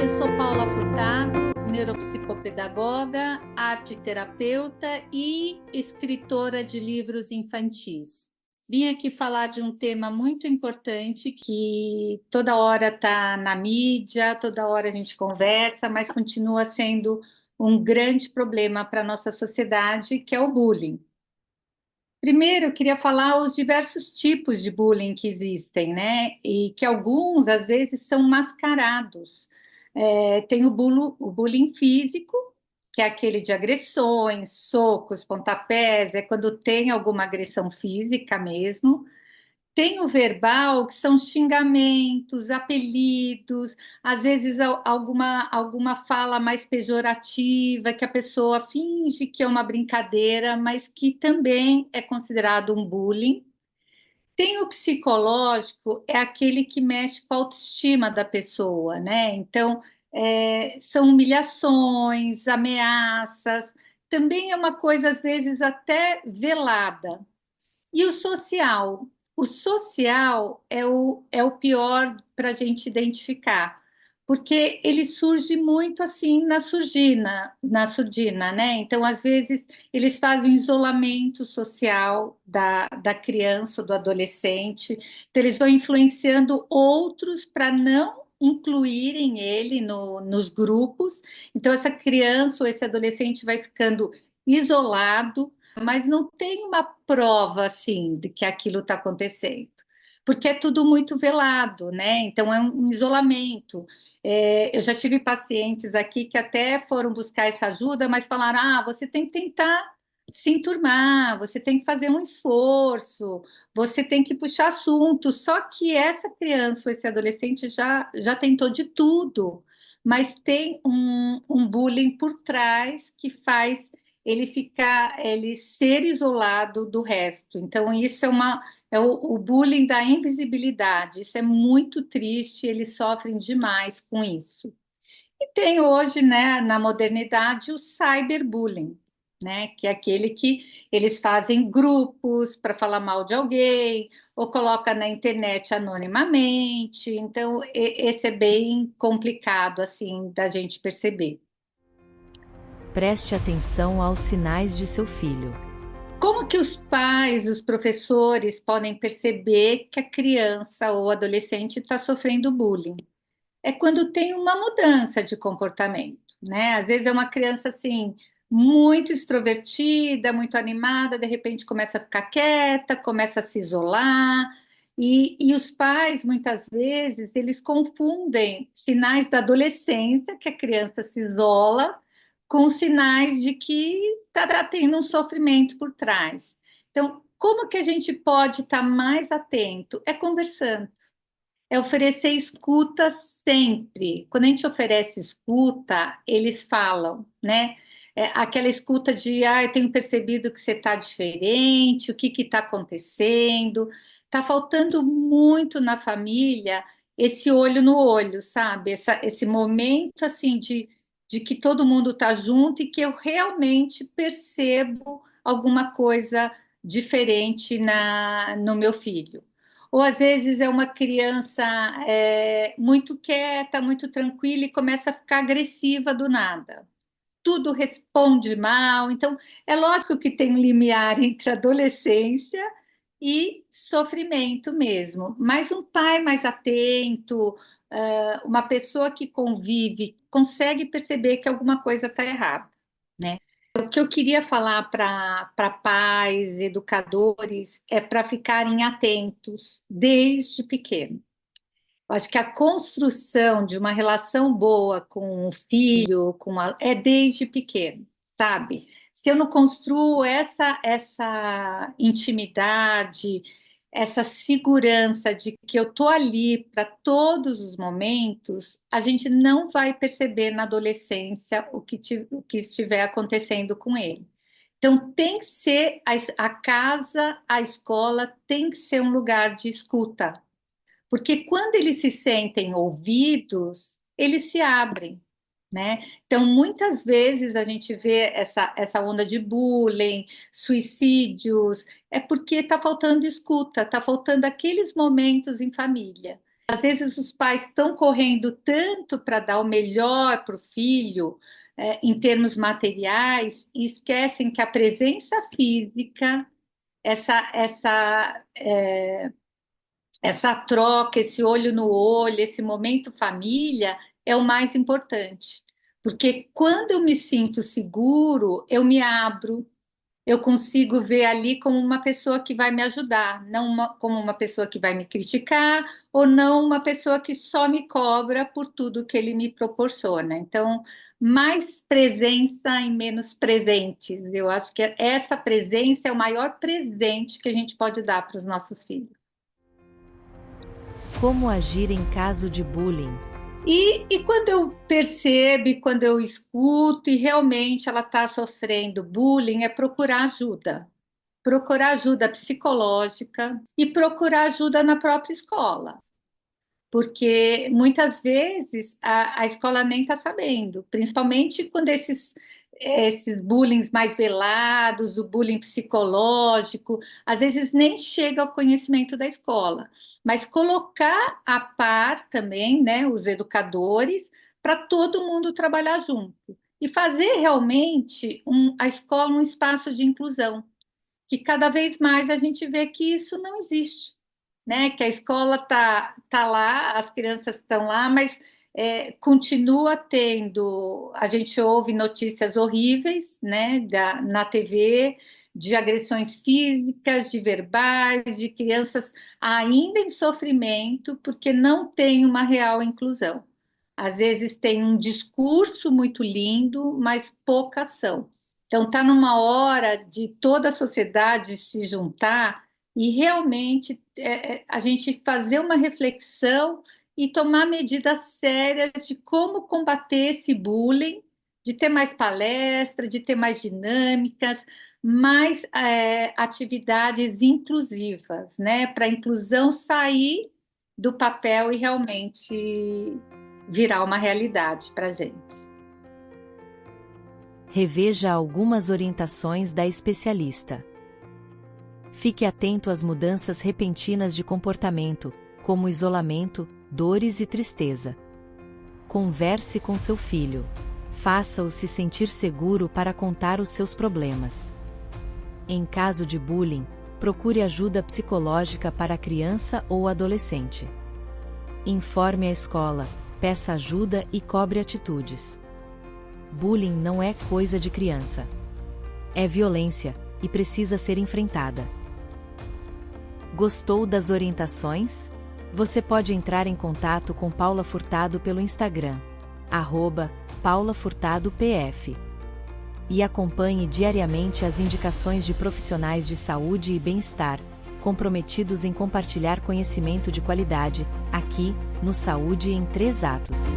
Eu sou Paula Furtado, neuropsicopedagoga, arte-terapeuta e escritora de livros infantis. Vim aqui falar de um tema muito importante que toda hora está na mídia, toda hora a gente conversa, mas continua sendo um grande problema para a nossa sociedade, que é o bullying. Primeiro, eu queria falar os diversos tipos de bullying que existem, né? E que alguns, às vezes, são mascarados. Tem o bullying físico, que é aquele de agressões, socos, pontapés, é quando tem alguma agressão física mesmo. Tem o verbal, que são xingamentos, apelidos, às vezes alguma fala mais pejorativa, que a pessoa finge que é uma brincadeira, mas que também é considerado um bullying. Tem o psicológico, é aquele que mexe com a autoestima da pessoa, né? Então, são humilhações, ameaças, também é uma coisa, às vezes, até velada. E o social? O social é o pior para a gente identificar, porque ele surge muito assim na surdina, né? Então, às vezes, eles fazem um isolamento social da criança, do adolescente, então, eles vão influenciando outros para não incluírem ele nos grupos. Então, essa criança ou esse adolescente vai ficando isolado, mas não tem uma prova assim de que aquilo está acontecendo, porque é tudo muito velado, né? Então é um isolamento. Eu já tive pacientes aqui que até foram buscar essa ajuda, mas falaram: você tem que tentar se enturmar, você tem que fazer um esforço, você tem que puxar assunto. Só que essa criança ou esse adolescente já tentou de tudo, mas tem um bullying por trás que faz ele ser isolado do resto. Então, isso é o bullying da invisibilidade. Isso é muito triste, eles sofrem demais com isso. E tem hoje, né, na modernidade, o cyberbullying, né, que é aquele que eles fazem grupos para falar mal de alguém, ou coloca na internet anonimamente. Então, esse é bem complicado, assim, da gente perceber. Preste atenção aos sinais de seu filho. Como que os pais, os professores podem perceber que a criança ou adolescente está sofrendo bullying? É quando tem uma mudança de comportamento, né? Às vezes é uma criança assim muito extrovertida, muito animada, de repente começa a ficar quieta, começa a se isolar. E os pais, muitas vezes, eles confundem sinais da adolescência, que a criança se isola, com sinais de que está tendo um sofrimento por trás. Então, como que a gente pode estar mais atento? É conversando, é oferecer escuta sempre. Quando a gente oferece escuta, eles falam, né? Aquela escuta de, eu tenho percebido que você está diferente, o que está acontecendo? Está faltando muito na família esse olho no olho, sabe? Esse momento assim de que todo mundo está junto e que eu realmente percebo alguma coisa diferente no meu filho. Ou às vezes é uma criança muito quieta, muito tranquila e começa a ficar agressiva do nada. Tudo responde mal. Então, é lógico que tem um limiar entre adolescência e sofrimento mesmo. Mas um pai mais atento, uma pessoa que convive, consegue perceber que alguma coisa está errada, né? O que eu queria falar para pais, educadores, é para ficarem atentos desde pequeno. Eu acho que a construção de uma relação boa com o filho, é desde pequeno, sabe? Se eu não construo essa intimidade, essa segurança de que eu tô ali para todos os momentos, a gente não vai perceber na adolescência o que estiver acontecendo com ele. Então, tem que ser a casa, a escola tem que ser um lugar de escuta, porque quando eles se sentem ouvidos, eles se abrem, né? Então, muitas vezes a gente vê essa onda de bullying, suicídios, é porque está faltando escuta, está faltando aqueles momentos em família. Às vezes os pais estão correndo tanto para dar o melhor para o filho, em termos materiais, e esquecem que a presença física, essa troca, esse olho no olho, esse momento família, é o mais importante. Porque quando eu me sinto seguro, eu me abro, eu consigo ver ali como uma pessoa que vai me ajudar, não como uma pessoa que vai me criticar, ou não uma pessoa que só me cobra por tudo que ele me proporciona. Então, mais presença e menos presentes. Eu acho que essa presença é o maior presente que a gente pode dar para os nossos filhos. Como agir em caso de bullying? E quando eu percebo, e quando eu escuto e realmente ela está sofrendo bullying, é procurar ajuda psicológica e procurar ajuda na própria escola, porque muitas vezes a escola nem está sabendo, principalmente quando esses bullying mais velados, o bullying psicológico, às vezes nem chega ao conhecimento da escola, mas colocar a par também, né, os educadores, para todo mundo trabalhar junto e fazer realmente a escola um espaço de inclusão, que cada vez mais a gente vê que isso não existe, né? Que a escola tá lá, as crianças estão lá, mas continua tendo. A gente ouve notícias horríveis, né? Na TV, de agressões físicas, de verbais, de crianças ainda em sofrimento, porque não tem uma real inclusão. Às vezes tem um discurso muito lindo, mas pouca ação. Então, está numa hora de toda a sociedade se juntar e realmente a gente fazer uma reflexão e tomar medidas sérias de como combater esse bullying, de ter mais palestras, de ter mais dinâmicas, mais atividades inclusivas, né? Para a inclusão sair do papel e realmente virar uma realidade para a gente. Reveja algumas orientações da especialista. Fique atento às mudanças repentinas de comportamento, como isolamento, dores e tristeza. Converse com seu filho. Faça-o se sentir seguro para contar os seus problemas. Em caso de bullying, procure ajuda psicológica para a criança ou adolescente. Informe a escola, peça ajuda e cobre atitudes. Bullying não é coisa de criança. É violência e precisa ser enfrentada. Gostou das orientações? Você pode entrar em contato com Paula Furtado pelo Instagram, @PaulaFurtadoPF. E acompanhe diariamente as indicações de profissionais de saúde e bem-estar, comprometidos em compartilhar conhecimento de qualidade, aqui, no Saúde em 3 Atos.